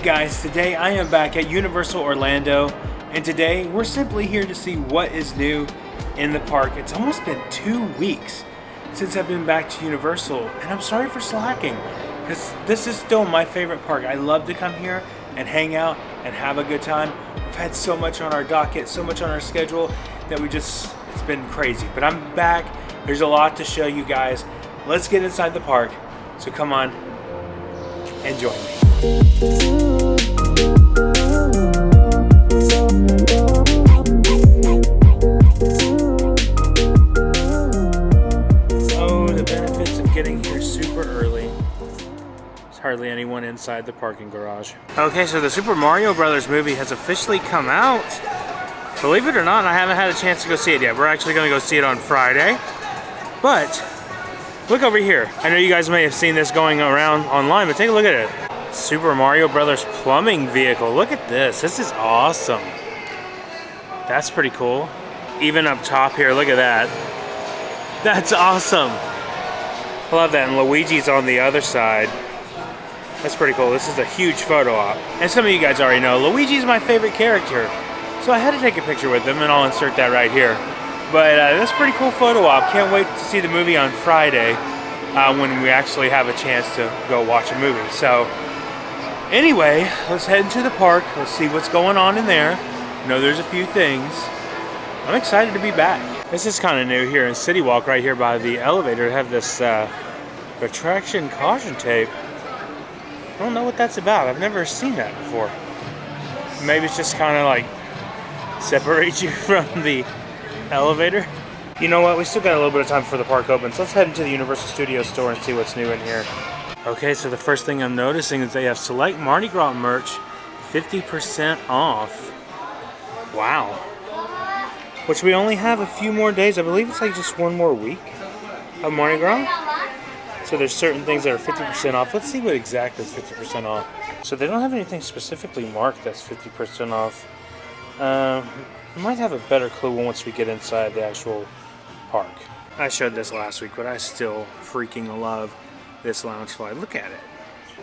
guys, today I am back at Universal Orlando, and today we're simply here to see what is new in the park. It's almost been 2 weeks since I've been back to Universal, and I'm sorry for slacking, because this is still my favorite park. I love to come here and hang out and have a good time. We've had so much on our docket, so much on our schedule that it's been crazy. But I'm back. There's a lot to show you guys. Let's get inside the park. So come on and join me. Oh, the benefits of getting here super early. There's hardly anyone inside the parking garage. Okay, so the Super Mario Brothers movie has officially come out. Believe it or not, I haven't had a chance to go see it yet. We're actually going to go see it on Friday. But look over here. I know you guys may have seen this going around online, but take a look at it. Super Mario Brothers plumbing vehicle. Look at this. This is awesome. That's pretty cool. Even up top here, look at that. That's awesome. I love that. And Luigi's on the other side. That's pretty cool. This is a huge photo op. And some of you guys already know, Luigi's my favorite character. So I had to take a picture with him, and I'll insert that right here. But that's a pretty cool photo op. Can't wait to see the movie on Friday when we actually have a chance to go watch a movie. So anyway, let's head into the park. Let's see what's going on in there. I know there's a few things. I'm excited to be back. This is kind of new here in CityWalk, right here by the elevator. They have this retraction caution tape. I don't know what that's about. I've never seen that before. Maybe it's just kind of like separate you from the elevator. You know what? We still got a little bit of time before the park opens. Let's head into the Universal Studios store and see what's new in here. Okay, so the first thing I'm noticing is they have select Mardi Gras merch 50% off. Wow. Which we only have a few more days. I believe it's like just one more week of Mardi Gras. So there's certain things that are 50% off. Let's see what exactly is 50% off. So they don't have anything specifically marked that's 50% off. We might have a better clue once we get inside the actual park. I showed this last week, but I still freaking love this lounge slide. Look at it.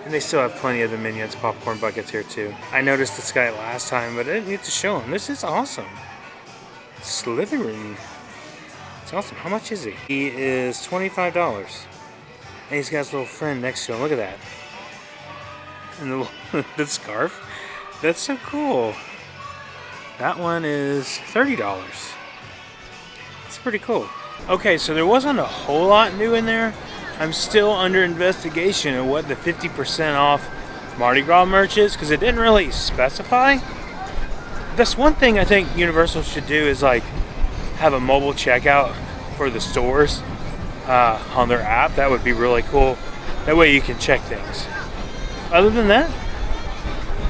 And they still have plenty of the Minions popcorn buckets here too. I noticed this guy last time, but I didn't get to show him. This is awesome. Slytherin. It's awesome. How much is he? He is $25. And he's got his little friend next to him. Look at that. And the scarf. That's so cool. That one is $30. That's pretty cool. Okay, so there wasn't a whole lot new in there. I'm still under investigation of what the 50% off Mardi Gras merch is, because it didn't really specify. That's one thing I think Universal should do, is like have a mobile checkout for the stores on their app. That would be really cool. That way you can check things. Other than that,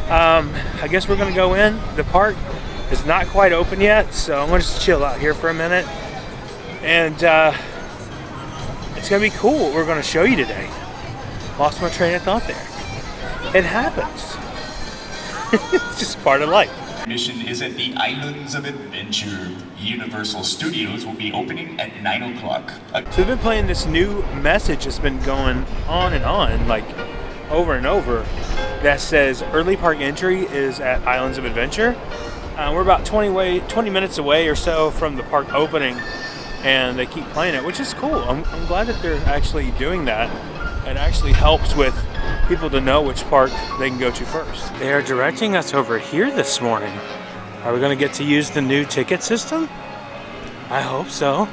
I guess we're gonna go in. The park is not quite open yet, so I'm gonna just chill out here for a minute. And it's gonna be cool what we're gonna show you today. Lost my train of thought there. It happens. It's just part of life. Mission is at the Islands of Adventure. Universal Studios will be opening at 9 o'clock. So they've been playing this new message that's been going on and on, like over and over, that says early park entry is at Islands of Adventure. We're about 20 minutes away or so from the park opening, and they keep playing it, which is cool. I'm glad that they're actually doing that. It actually helps with people to know which park they can go to first. They are directing us over here this morning. Are we going to get to use the new ticket system? I hope so.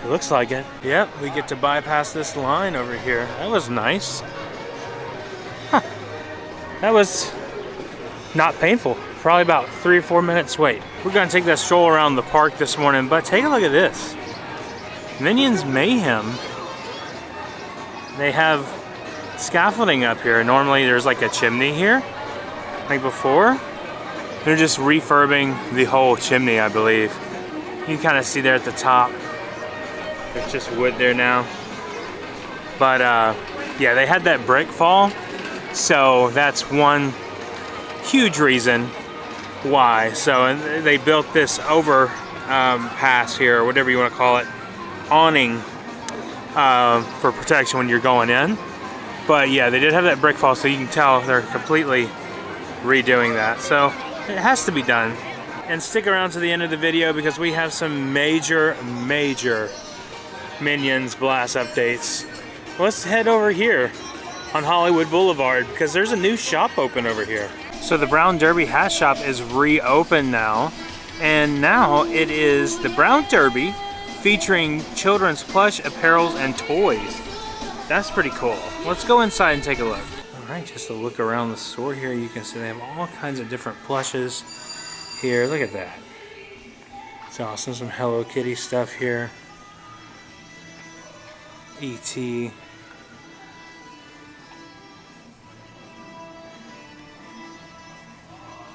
It looks like it. Yep, we get to bypass this line over here. That was nice. Huh. That was not painful. Probably about 3 or 4 minutes wait. We're going to take that stroll around the park this morning, but take a look at this. Minions Mayhem. They have scaffolding up here. Normally there's like a chimney here, like before. They're just refurbing the whole chimney, I believe. You can kind of see there at the top. There's just wood there now. But yeah, they had that brick fall. So that's one huge reason why. So and they built this over pass here, or whatever you want to call it, awning for protection when you're going in. But yeah, they did have that brick fall, so you can tell they're completely redoing that. So it has to be done. And stick around to the end of the video because we have some major Minions Blast updates. Let's head over here on Hollywood Boulevard because there's a new shop open over here. So the Brown Derby hat shop is reopened now. And now it is the Brown Derby featuring children's plush, apparels, and toys. That's pretty cool. Let's go inside and take a look. All right, just a look around the store here. You can see they have all kinds of different plushes here. Look at that. It's awesome. Some Hello Kitty stuff here. E.T.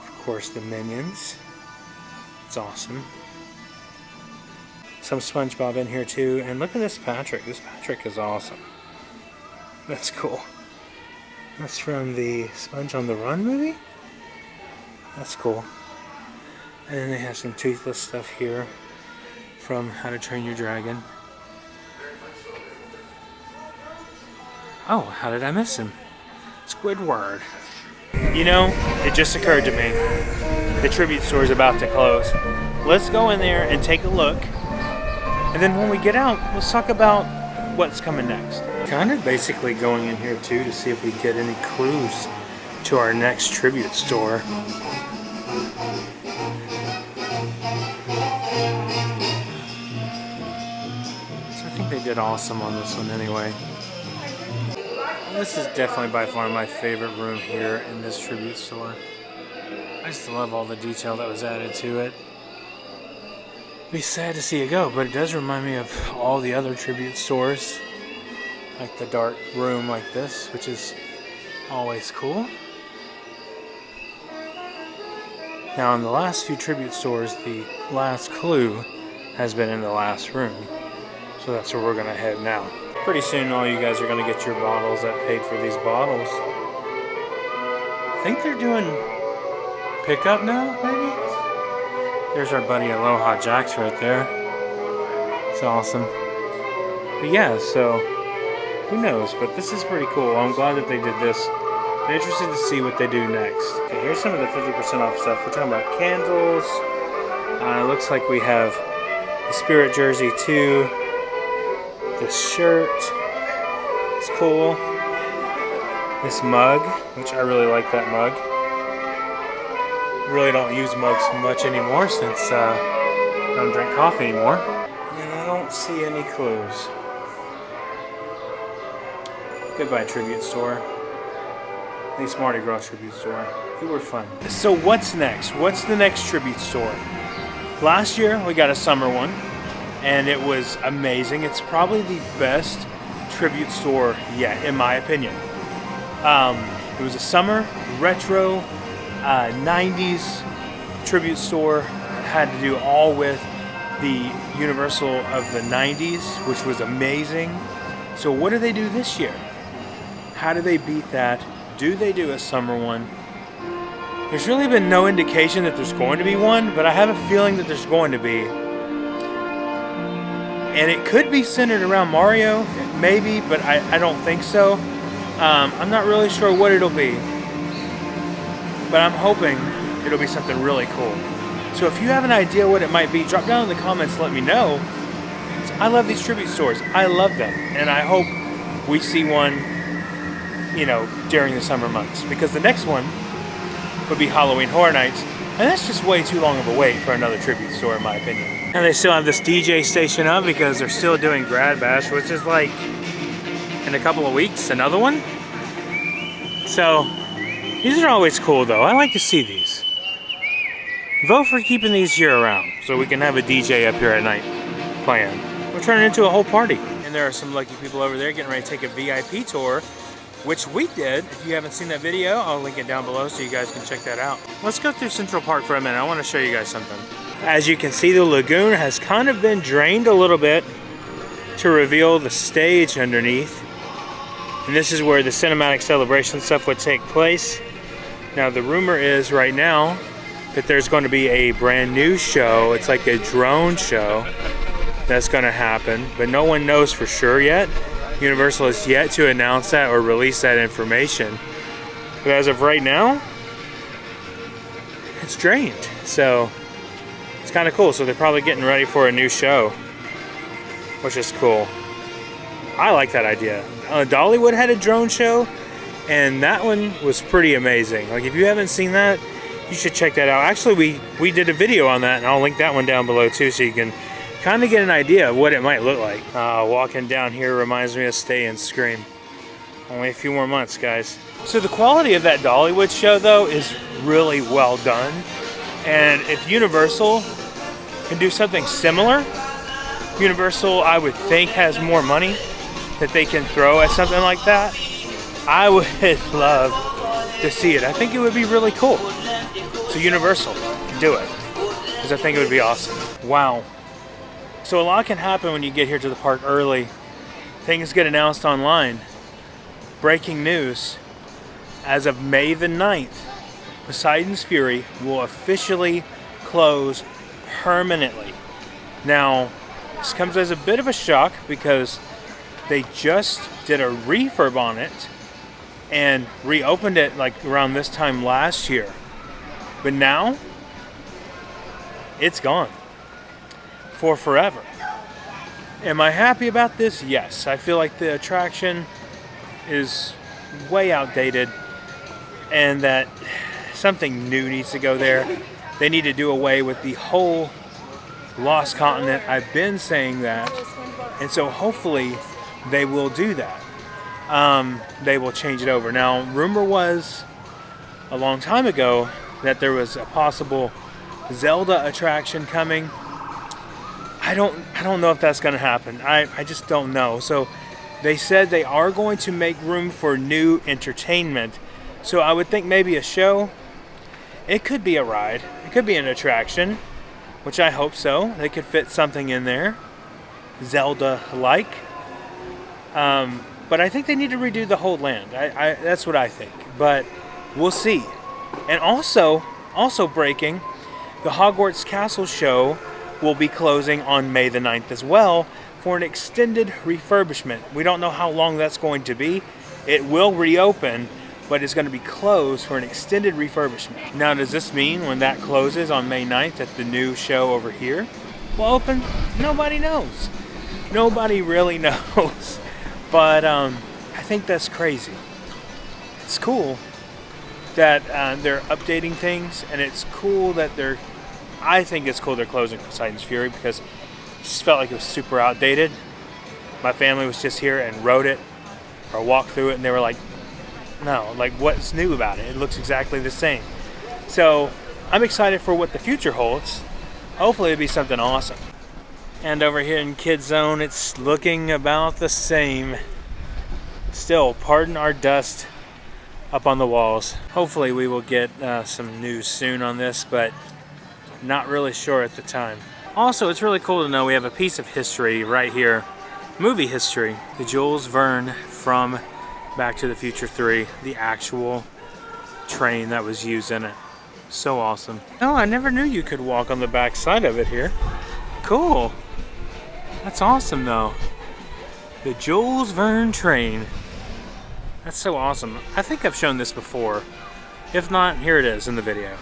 Of course, the Minions. It's awesome. Some SpongeBob in here too. And look at this Patrick. This Patrick is awesome. That's cool. That's from the Sponge on the Run movie? That's cool. And then they have some toothless stuff here from How to Train Your Dragon. Oh, how did I miss him? Squidward. You know, it just occurred to me. The tribute store is about to close. Let's go in there and take a look. And then when we get out, let's talk about what's coming next. Kind of basically going in here too to see if we get any clues to our next tribute store. So I think they did awesome on this one anyway. This is definitely by far my favorite room here in this tribute store. I just love all the detail that was added to it. It'd be sad to see it go, but it does remind me of all the other tribute stores. Like the dark room like this, which is always cool. Now in the last few tribute stores, the last clue has been in the last room. So that's where we're gonna head now. Pretty soon all you guys are gonna get your bottles that paid for these bottles. I think they're doing pickup now, maybe? There's our buddy Aloha Jax right there. It's awesome. But yeah, so who knows? But this is pretty cool. I'm glad that they did this. I'm interested to see what they do next. Okay, here's some of the 50% off stuff. We're talking about candles. It looks like we have the Spirit jersey too. This shirt. It's cool. This mug, which I really like that mug. Really don't use mugs much anymore since I don't drink coffee anymore. And I don't see any clues. Goodbye tribute store. At least Mardi Gras tribute store. They were fun. So what's next? What's the next tribute store? Last year we got a summer one and it was amazing. It's probably the best tribute store yet, in my opinion. It was a summer retro 90s tribute store. Had to do all with the Universal of the 90s, which was amazing. So what do they do this year? How do they beat that? Do they do a summer one? There's really been no indication that there's going to be one, but I have a feeling that there's going to be. And it could be centered around Mario, maybe, but I don't think so. I'm not really sure what it'll be, but I'm hoping it'll be something really cool. So if you have an idea what it might be, drop down in the comments, let me know. I love these tribute stores. I love them, and I hope we see one, you know, during the summer months, because the next one would be Halloween Horror Nights, and that's just way too long of a wait for another tribute store, in my opinion. And they still have this DJ station up because they're still doing Grad Bash, which is like in a couple of weeks, another one. So these are always cool though. I like to see these. Vote for keeping these year round so we can have a DJ up here at night playing. We're turning into a whole party. And there are some lucky people over there getting ready to take a VIP tour, which we did. If you haven't seen that video, I'll link it down below so you guys can check that out. Let's go through Central Park for a minute. I want to show you guys something. As you can see, the lagoon has kind of been drained a little bit to reveal the stage underneath. And this is where the cinematic celebration stuff would take place. Now the rumor is right now that there's going to be a brand new show. It's like a drone show that's going to happen, but no one knows for sure yet. Universal has yet to announce that or release that information. But as of right now, it's drained. So it's kind of cool. So they're probably getting ready for a new show, which is cool. I like that idea. Dollywood had a drone show, and that one was pretty amazing. Like, if you haven't seen that, you should check that out. Actually, we did a video on that, and I'll link that one down below too, so you can kind of get an idea of what it might look like. Walking down here reminds me of Stay and Scream. Only a few more months, guys. So the quality of that Dollywood show, though, is really well done. And if Universal can do something similar, Universal, I would think, has more money that they can throw at something like that. I would love to see it. I think it would be really cool. So Universal, do it. Because I think it would be awesome. Wow. So a lot can happen when you get here to the park early. Things get announced online. Breaking news. As of May the 9th, Poseidon's Fury will officially close permanently. Now, this comes as a bit of a shock because they just did a refurb on it and reopened it like around this time last year. But now, it's gone for forever. Am I happy about this? Yes. I feel like the attraction is way outdated and that something new needs to go there. They need to do away with the whole Lost Continent. I've been saying that. And so hopefully they will do that. They will change it over. Now, rumor was a long time ago that there was a possible Zelda attraction coming. I don't know if that's going to happen. I just don't know. So they said they are going to make room for new entertainment. So I would think maybe a show. It could be a ride. It could be an attraction, which I hope so. They could fit something in there, Zelda-like. But I think they need to redo the whole land. That's what I think. But we'll see. And also breaking, the Hogwarts Castle show will be closing on May the 9th as well for an extended refurbishment. We don't know how long that's going to be. It will reopen, but it's going to be closed for an extended refurbishment. Now, does this mean when that closes on May 9th that the new show over here will open? Nobody knows. Nobody really knows. But I think that's crazy. It's cool that they're updating things, and it's cool that I think it's cool they're closing Poseidon's Fury because it just felt like it was super outdated. My family was just here and rode it or walked through it, and they were like, no, like, what's new about it? It looks exactly the same. So I'm excited for what the future holds. Hopefully it'll be something awesome. And over here in Kids Zone, it's looking about the same. Still, pardon our dust up on the walls. Hopefully we will get some news soon on this, but not really sure at the time. Also, it's really cool to know we have a piece of history right here. Movie history. The Jules Verne from Back to the Future 3. The actual train that was used in it. So awesome. Oh, I never knew you could walk on the back side of it here. Cool. That's awesome though. The Jules Verne train. That's so awesome. I think I've shown this before. If not, here it is in the video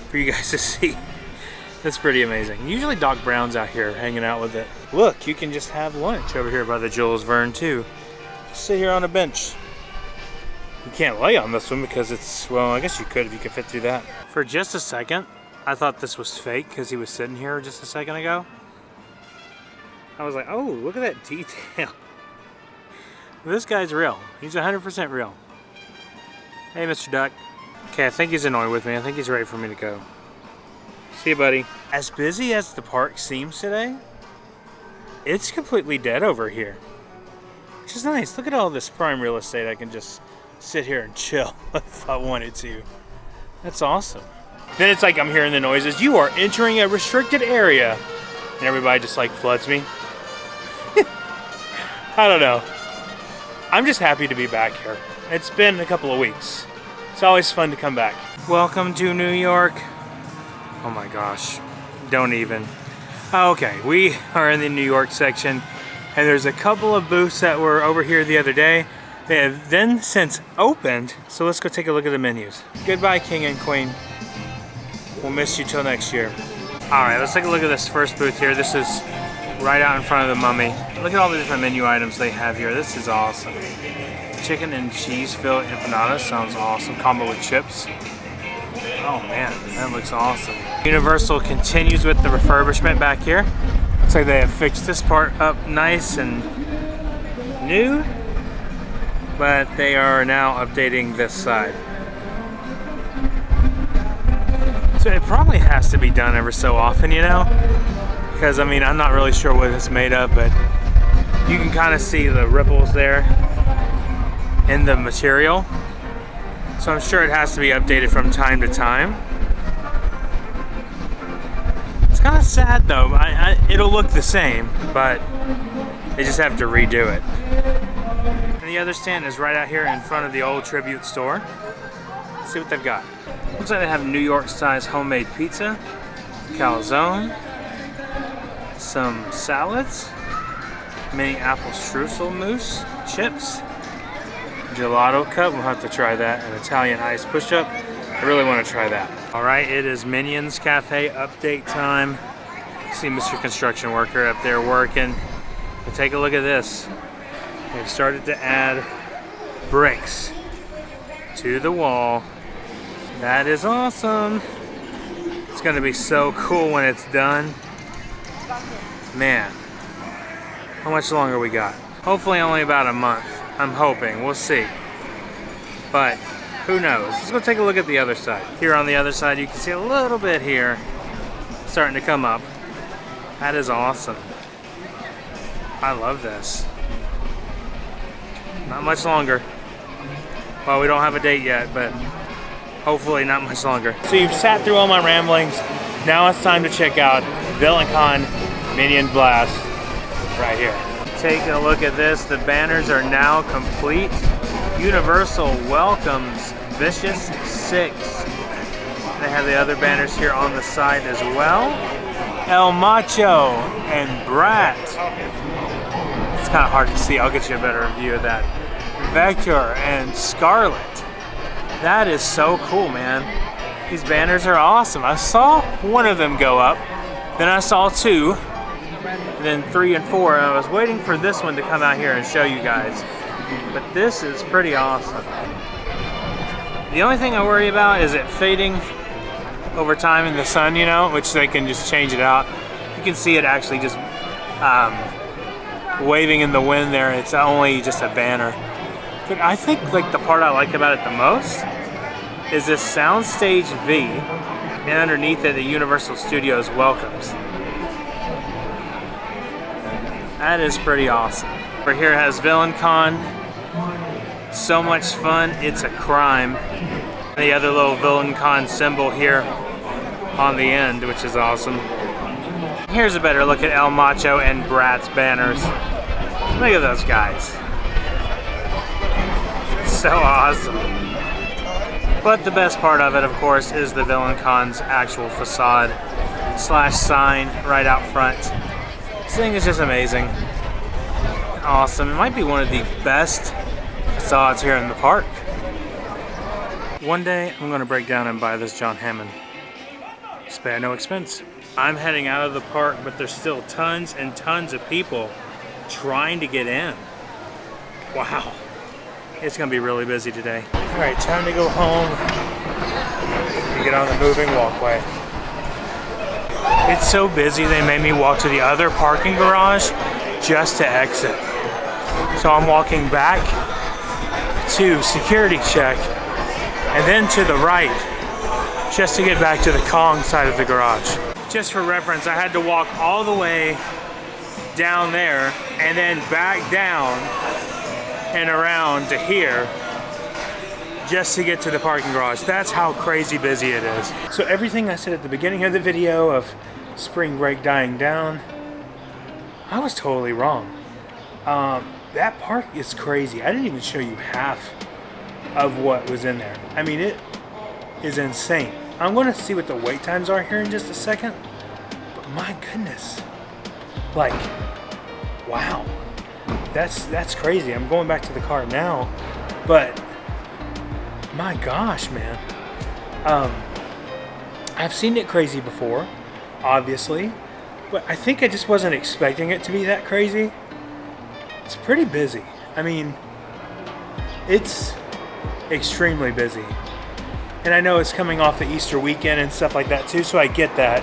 for you guys to see. That's pretty amazing. Usually Doc Brown's out here hanging out with it. Look, you can just have lunch over here by the Jules Verne too. Just sit here on a bench. You can't lay on this one because it's, well, I guess you could if you could fit through that. For just a second, I thought this was fake because he was sitting here just a second ago. I was like, oh, look at that detail. This guy's real. He's 100% real. Hey, Mr. Duck. Okay, I think he's annoyed with me. I think he's ready for me to go. See you, buddy. As busy as the park seems today, it's completely dead over here. Which is nice. Look at all this prime real estate. I can just sit here and chill if I wanted to. That's awesome. Then it's like I'm hearing the noises. You are entering a restricted area. And everybody just like floods me. I don't know. I'm just happy to be back here. It's been a couple of weeks. It's always fun to come back. Welcome to New York. Oh my gosh. Don't even. Okay, we are in the New York section. And there's a couple of booths that were over here the other day. They have then since opened, so let's go take a look at the menus. Goodbye, King and Queen. We'll miss you till next year. All right, let's take a look at this first booth here. This is right out in front of the Mummy. Look at all the different menu items they have here. This is awesome. Chicken and cheese filled empanada sounds awesome. Combo with chips. Oh man, that looks awesome. Universal continues with the refurbishment back here. Looks like they have fixed this part up nice and new, but they are now updating this side. So it probably has to be done ever so often, you know? Because I mean, I'm not really sure what it's made of, but you can kind of see the ripples there in the material. So I'm sure it has to be updated from time to time. It's kind of sad though. It'll look the same, but they just have to redo it. And the other stand is right out here in front of the old Tribute store. Let's see what they've got. Looks like they have New York size homemade pizza, calzone, some salads, mini apple streusel mousse, chips, gelato cup. We'll have to try that. An Italian ice push-up. I really want to try that. All right, it is Minions Cafe update time. See Mr. Construction Worker up there working. But take a look at this. They've started to add bricks to the wall. That is awesome. It's gonna be so cool when it's done. Man, how much longer we got? Hopefully only about a month. I'm hoping, we'll see. But who knows? Let's go take a look at the other side. Here on the other side, you can see a little bit here starting to come up. That is awesome. I love this. Not much longer. Well, we don't have a date yet, but hopefully not much longer. So you've sat through all my ramblings. Now it's time to check out VillainCon Minion Blast right here. Taking a look at this, the banners are now complete. Universal welcomes Vicious 6. They have the other banners here on the side as well. El Macho and Brat. It's kind of hard to see. I'll get you a better view of that. Vector and Scarlet. That is so cool, man. These banners are awesome. I saw one of them go up, then I saw two, and then 3 and 4, and I was waiting for this one to come out here and show you guys. But this is pretty awesome. The only thing I worry about is it fading over time in the sun, you know, which they can just change it out. You can see it actually just waving in the wind there. It's only just a banner. But I think like the part I like about it the most is this Soundstage V, and underneath it the Universal Studios welcomes. That is pretty awesome. Over here it has VillainCon. So much fun, it's a crime. The other little VillainCon symbol here on the end, which is awesome. Here's a better look at El Macho and Brat's banners. Look at those guys. So awesome. But the best part of it, of course, is the VillainCon's actual facade / sign right out front. This thing is just amazing. Awesome. It might be one of the best facades here in the park. One day, I'm going to break down and buy this John Hammond. Spare no expense. I'm heading out of the park, but there's still tons and tons of people trying to get in. Wow. It's going to be really busy today. All right, time to go home and get on the moving walkway. It's so busy they made me walk to the other parking garage just to exit. So I'm walking back to security check and then to the right just to get back to the Kong side of the garage. Just for reference, I had to walk all the way down there and then back down and around to here just to get to the parking garage. That's how crazy busy it is. So everything I said at the beginning of the video of spring break dying down, I was totally wrong. That park is crazy. I didn't even show you half of what was in there. I mean, it is insane. I'm going to see what the wait times are here in just a second, but my goodness, like Wow, that's crazy. I'm going back to the car now, but my gosh, man. I've seen it crazy before, obviously, but I think I just wasn't expecting it to be that crazy. It's pretty busy. I mean, it's extremely busy. And I know it's coming off the Easter weekend and stuff like that too, so I get that.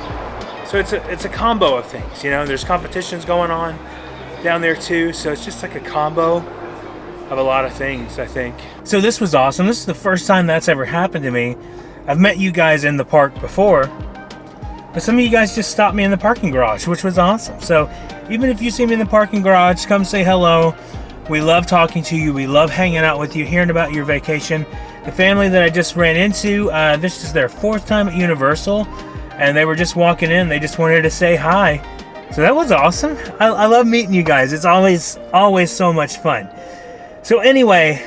So it's a combo of things, you know. There's competitions going on down there too, so it's just like a combo of a lot of things, I think. So this was awesome. This is the first time that's ever happened to me. I've met you guys in the park before, but some of you guys just stopped me in the parking garage, which was awesome. So even if you see me in the parking garage, come say hello. We love talking to you. We love hanging out with you, hearing about your vacation. The family that I just ran into, this is their 4th time at Universal, and they were just walking in. They just wanted to say hi. So that was awesome. I love meeting you guys. It's always so much fun. So anyway,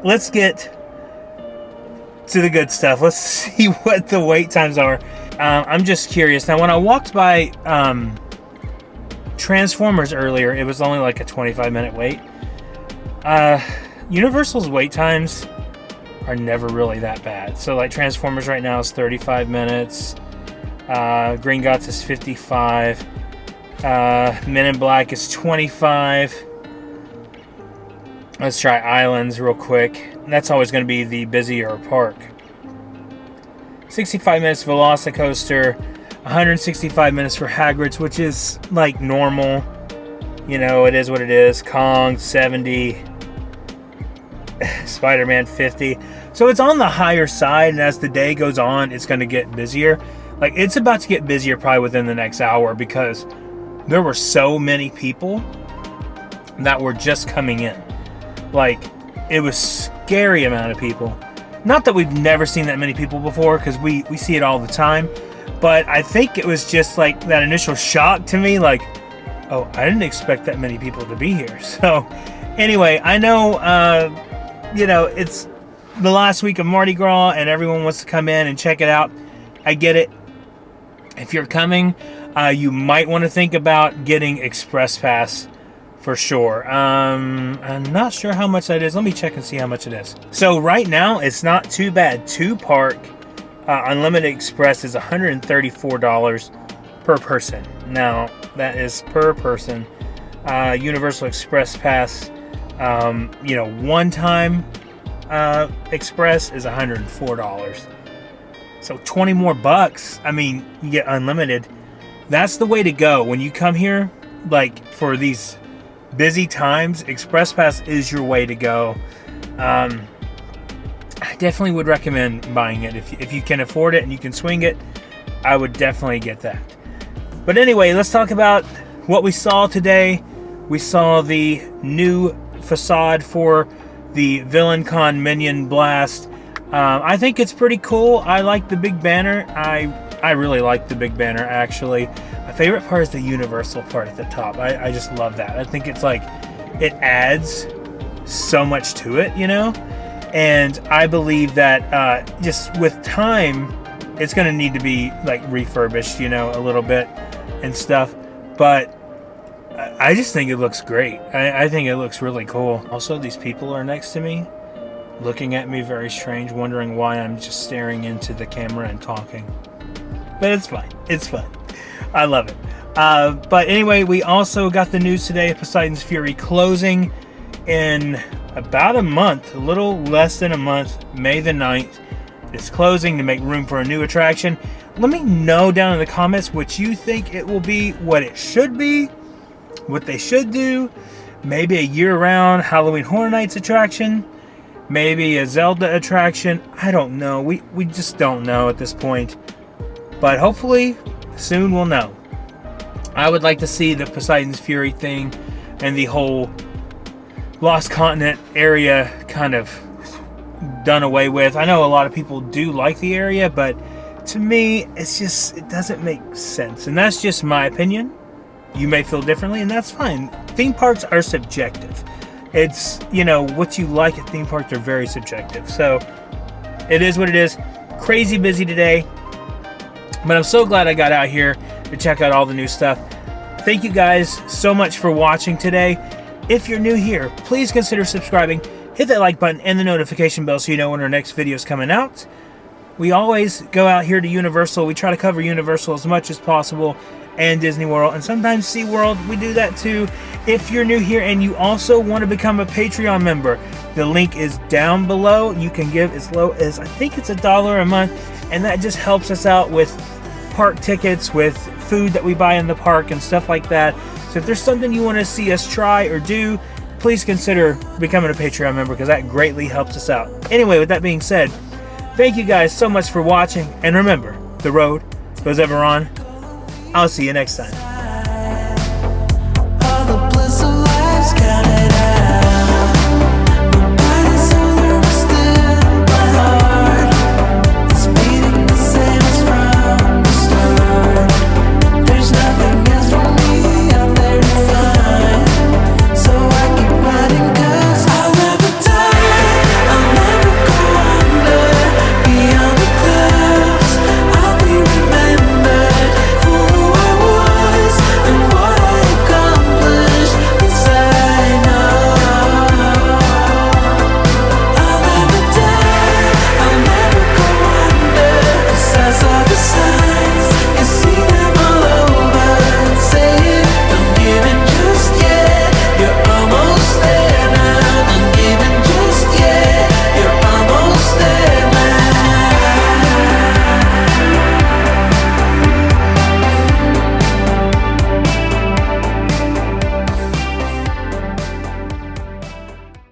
let's get to the good stuff. Let's see what the wait times are. I'm just curious. Now, when I walked by Transformers earlier, it was only like a 25-minute wait. Universal's wait times are never really that bad. So like Transformers right now is 35 minutes. Green Gots is 55. Men in Black is 25. Let's try Islands real quick. That's always going to be the busier park. 65 minutes Velocicoaster, 165 minutes for Hagrid's, which is like normal. You know, it is what it is. Kong, 70. Spider-Man, 50. So it's on the higher side, and as the day goes on, it's going to get busier. Like, it's about to get busier probably within the next hour because there were so many people that were just coming in. Like, it was scary amount of people. Not that we've never seen that many people before, because we see it all the time. But I think it was just like that initial shock to me, like, oh, I didn't expect that many people to be here. So anyway, I know, you know, it's the last week of Mardi Gras and everyone wants to come in and check it out. I get it. If you're coming, you might want to think about getting Express Pass for sure. I'm not sure how much that is. Let me check and see how much it is. So right now, it's not too bad. 2-park Unlimited Express is $134 per person. Now, that is per person. Universal Express Pass, you know, one-time Express is $104. So 20 more bucks. I mean, you get unlimited. That's the way to go. When you come here, like, for these busy times, Express Pass is your way to go. I definitely would recommend buying it. If you can afford it and you can swing it, I would definitely get that. But anyway, let's talk about what we saw today. We saw the new facade for the VillainCon Minion Blast. I think it's pretty cool. I like the big banner. I really like the big banner, actually. My favorite part is the Universal part at the top. I just love that. I think it's like, it adds so much to it, you know? And I believe that just with time, it's going to need to be like refurbished, you know, a little bit and stuff. But I just think it looks great. I think it looks really cool. Also, these people are next to me, looking at me very strange, wondering why I'm just staring into the camera and talking. But it's fine. It's fun. I love it. But anyway, we also got the news today of Poseidon's Fury closing in about a month, a little less than a month, May the 9th. It's closing to make room for a new attraction. Let me know down in the comments what you think it will be, what it should be, what they should do. Maybe a year-round Halloween Horror Nights attraction. Maybe a Zelda attraction. I don't know. We just don't know at this point. But hopefully, soon we'll know. I would like to see the Poseidon's Fury thing and the whole Lost Continent area kind of done away with. I know a lot of people do like the area, but to me, it doesn't make sense. And that's just my opinion. You may feel differently, and that's fine. Theme parks are subjective. It's, you know, what you like at theme parks are very subjective. So, it is what it is. Crazy busy today. But I'm so glad I got out here to check out all the new stuff. Thank you guys so much for watching today. If you're new here, please consider subscribing. Hit that like button and the notification bell so you know when our next video is coming out. We always go out here to Universal. We try to cover Universal as much as possible, and Disney World, and sometimes SeaWorld. We do that too. If you're new here and you also want to become a Patreon member, the link is down below. You can give as low as, I think it's $1 a month, and that just helps us out with park tickets, with food that we buy in the park and stuff like that. So if there's something you want to see us try or do, please consider becoming a Patreon member, because that greatly helps us out. Anyway, with that being said, thank you guys so much for watching, and remember, the road goes ever on. I'll see you next time.